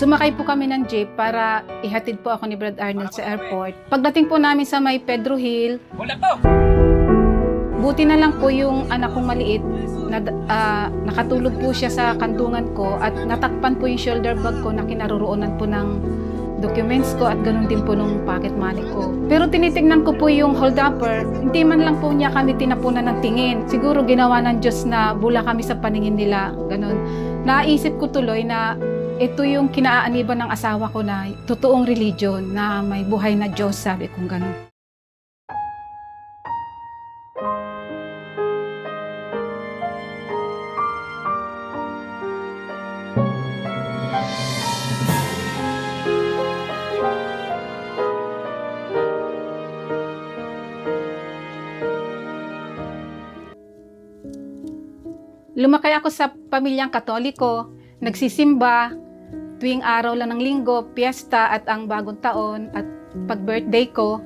Sumakay po kami ng jeep para ihatid po ako ni Brad Arnel sa airport. Pagdating po namin sa may Pedro Hill, buti na lang po yung anak kong maliit, nakatulog po siya sa kantungan ko at natakpan po yung shoulder bag ko na kinaroroonan po ng documents ko at ganun din po nung pocket money ko. Pero tinitignan ko po yung hold-upper, hindi man lang po niya kami tinapunan ng tingin. Siguro ginawa ng Diyos na bula kami sa paningin nila, ganun. Naisip ko tuloy na ito yung kinaaaniban ng asawa ko na totoong religion na may buhay na Diyos, sabi kong ganun. Lumakay ako sa pamilyang Katoliko, nagsisimba, tuwing araw lang ng linggo, piyesta at ang bagong taon at pag-birthday ko.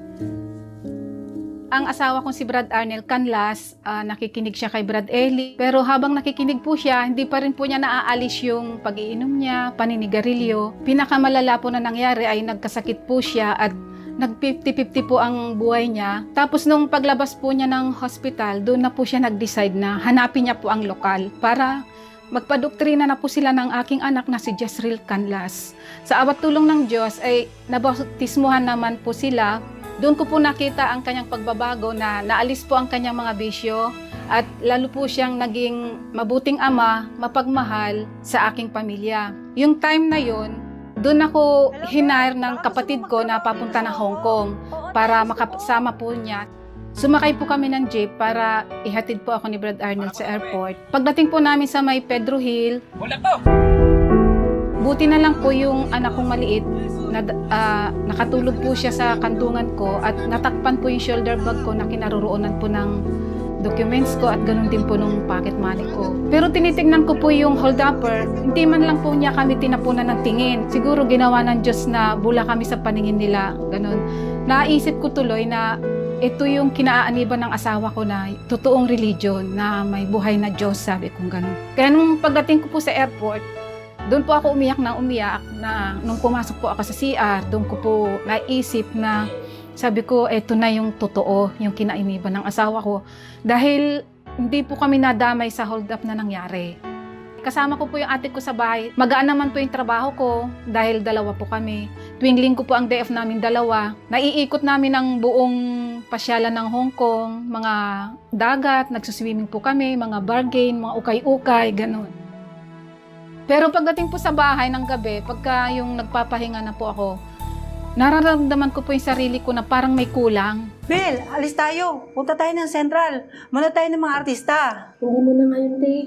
Ang asawa kong si Brad Arnel Canlas, nakikinig siya kay Brad Eli. Pero habang nakikinig po siya, hindi pa rin po niya naaalis yung pag-iinom niya, paninigarilyo. Pinakamalala po na nangyari ay nagkasakit po siya at nag-50-50 po ang buhay niya. Tapos nung paglabas po niya ng hospital, doon na po siya nag-decide na hanapin niya po ang lokal para magpadoktrina na po sila ng aking anak na si Jezreel Canlas. Sa awat tulong ng Diyos ay nabautismuhan naman po sila. Doon ko po nakita ang kanyang pagbabago na naalis po ang kanyang mga bisyo at lalo po siyang naging mabuting ama, mapagmahal sa aking pamilya. Yung time na yon, doon ako hinire ng kapatid ko na papunta na Hong Kong para makasama po niya. Sumakay po kami ng jeep para ihatid po ako ni Brad Arnel sa airport. Pagdating po namin sa may Pedro Hill, buti na lang po yung anak kong maliit, nakatulog po siya sa kantungan ko at natakpan po yung shoulder bag ko na kinaroroonan po ng documents ko at ganun din po nung pocket money ko. Pero tinitignan ko po yung hold-upper, hindi man lang po niya kami tinapunan ng tingin. Siguro ginawa ng Diyos na bula kami sa paningin nila, ganun. Naisip ko tuloy na ito yung kinaaaniban ng asawa ko na totoong religion na may buhay na Diyos, sabi kong ganun. Kaya nung pagdating ko po sa airport, doon po ako umiyak na nung pumasok po ako sa CR, doon ko po naisip na sabi ko, eto na yung totoo, yung kinaaaniban ng asawa ko. Dahil hindi po kami nadamay sa hold up na nangyari. Kasama ko po yung ate ko sa bahay. Magaan naman po yung trabaho ko dahil dalawa po kami. Tuwing linggo po ang day off namin dalawa. Naiikot namin ang buong pasyalan ng Hong Kong, mga dagat, nagsuswimming po kami, mga bargain, mga ukay-ukay, ganun. Pero pagdating po sa bahay ng gabi, pagka yung nagpapahinga na po ako, nararamdaman ko po yung sarili ko na parang may kulang. Bel, alis tayo. Punta tayo ng Central. Muna tayo ng mga artista. Hindi mo na ngayon, Tay.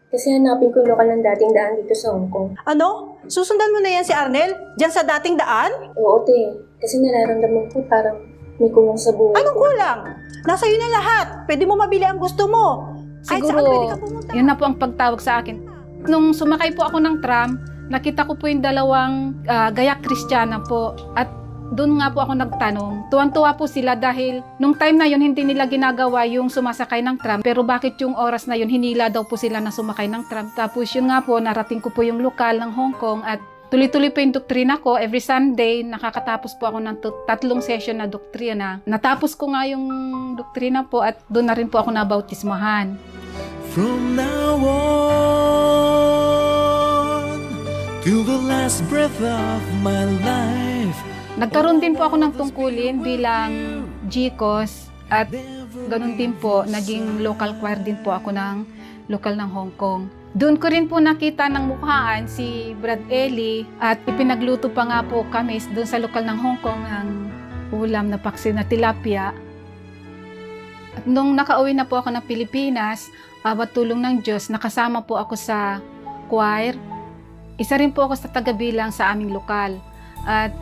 Kasi hanapin ko yung lokal ng dating daan dito sa Hong Kong. Ano? Susundan mo na yan si Arnel? Diyan sa dating daan? Oo, Tay. Kasi nararamdaman ko parang may kulang sa buhay Anong ko. kulang? Nasa iyo na lahat. Pwede mo mabili ang gusto mo. Kahit saan pwede Siguro, ka pumunta. yun na po ang pagtawag sa akin. Nung sumakay po ako ng tram, nakita ko po yung dalawang gayak Kristiyana po. At doon nga po ako nagtanong. Tuwang-tuwa po sila dahil nung time na yun hindi nila ginagawa yung sumasakay ng tram. Pero bakit yung oras na yun hinila daw po sila na sumakay ng tram. Tapos yun nga po, narating ko po yung lokal ng Hong Kong at tuloy-tuloy po yung doktrina ko. Every Sunday, nakakatapos po ako ng 3 session na doktrina. Natapos ko nga yung doktrina po at doon na rin po ako nabautismahan. From now on, till the last breath of my life. Nagkaroon din po ako ng tungkulin bilang GCOS at ganun din po, naging local choir din po ako ng lokal ng Hong Kong. Doon ko rin po nakita ng mukhaan si Brad Eli at ipinagluto pa nga po kami doon sa lokal ng Hong Kong ng ulam na paksi na tilapia. At nung nakauwi na po ako ng Pilipinas, awat tulong ng Diyos, nakasama po ako sa choir. Isa rin po ako sa tagabilang sa aming lokal. At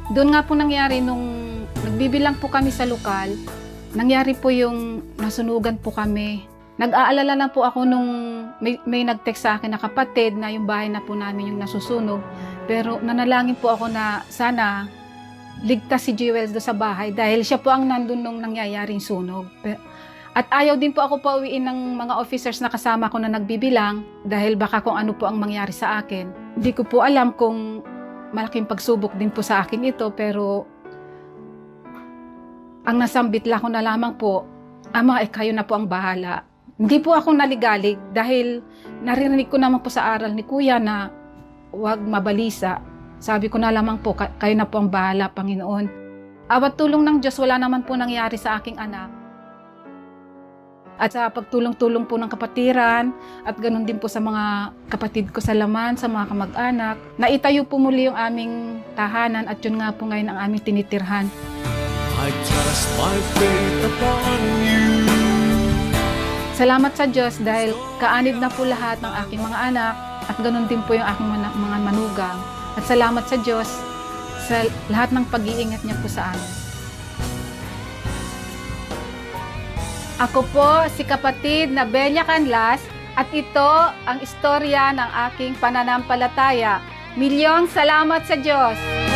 doon nga po nangyari nung nagbibilang po kami sa lokal, nangyari po yung nasunugan po kami. Nag-aalala na po ako nung may nag-text sa akin na kapatid na yung bahay na po namin yung nasusunog. Pero nanalangin po ako na sana ligtas si Jewels do sa bahay dahil siya po ang nandun nung nangyayaring sunog. At ayaw din po ako pauwiin ng mga officers na kasama ko na nagbibilang dahil baka kung ano po ang mangyari sa akin. Hindi ko po alam kung malaking pagsubok din po sa akin ito, pero ang nasambit lang ko na lamang po, Ama, kayo na po ang bahala. Hindi po ako naligalig dahil naririnig ko naman po sa aral ni Kuya na huwag mabalisa. Sabi ko na lamang po, kayo na po ang bahala, Panginoon. Awat tulong ng Diyos, wala naman po nangyari sa aking anak. At sa pagtulong-tulong po ng kapatiran at ganun din po sa mga kapatid ko sa laman, sa mga kamag-anak, naitayo po muli yung aming tahanan at yun nga po ngayon ang aming tinitirhan. I trust my faith upon you. Salamat sa Diyos dahil kaanib na po lahat ng aking mga anak at ganun din po yung aking mga manugang. At salamat sa Diyos sa lahat ng pag-iingat niya po sa amin. Ako po si kapatid na Benya Canlas at ito ang istorya ng aking pananampalataya. Milyong salamat sa Diyos!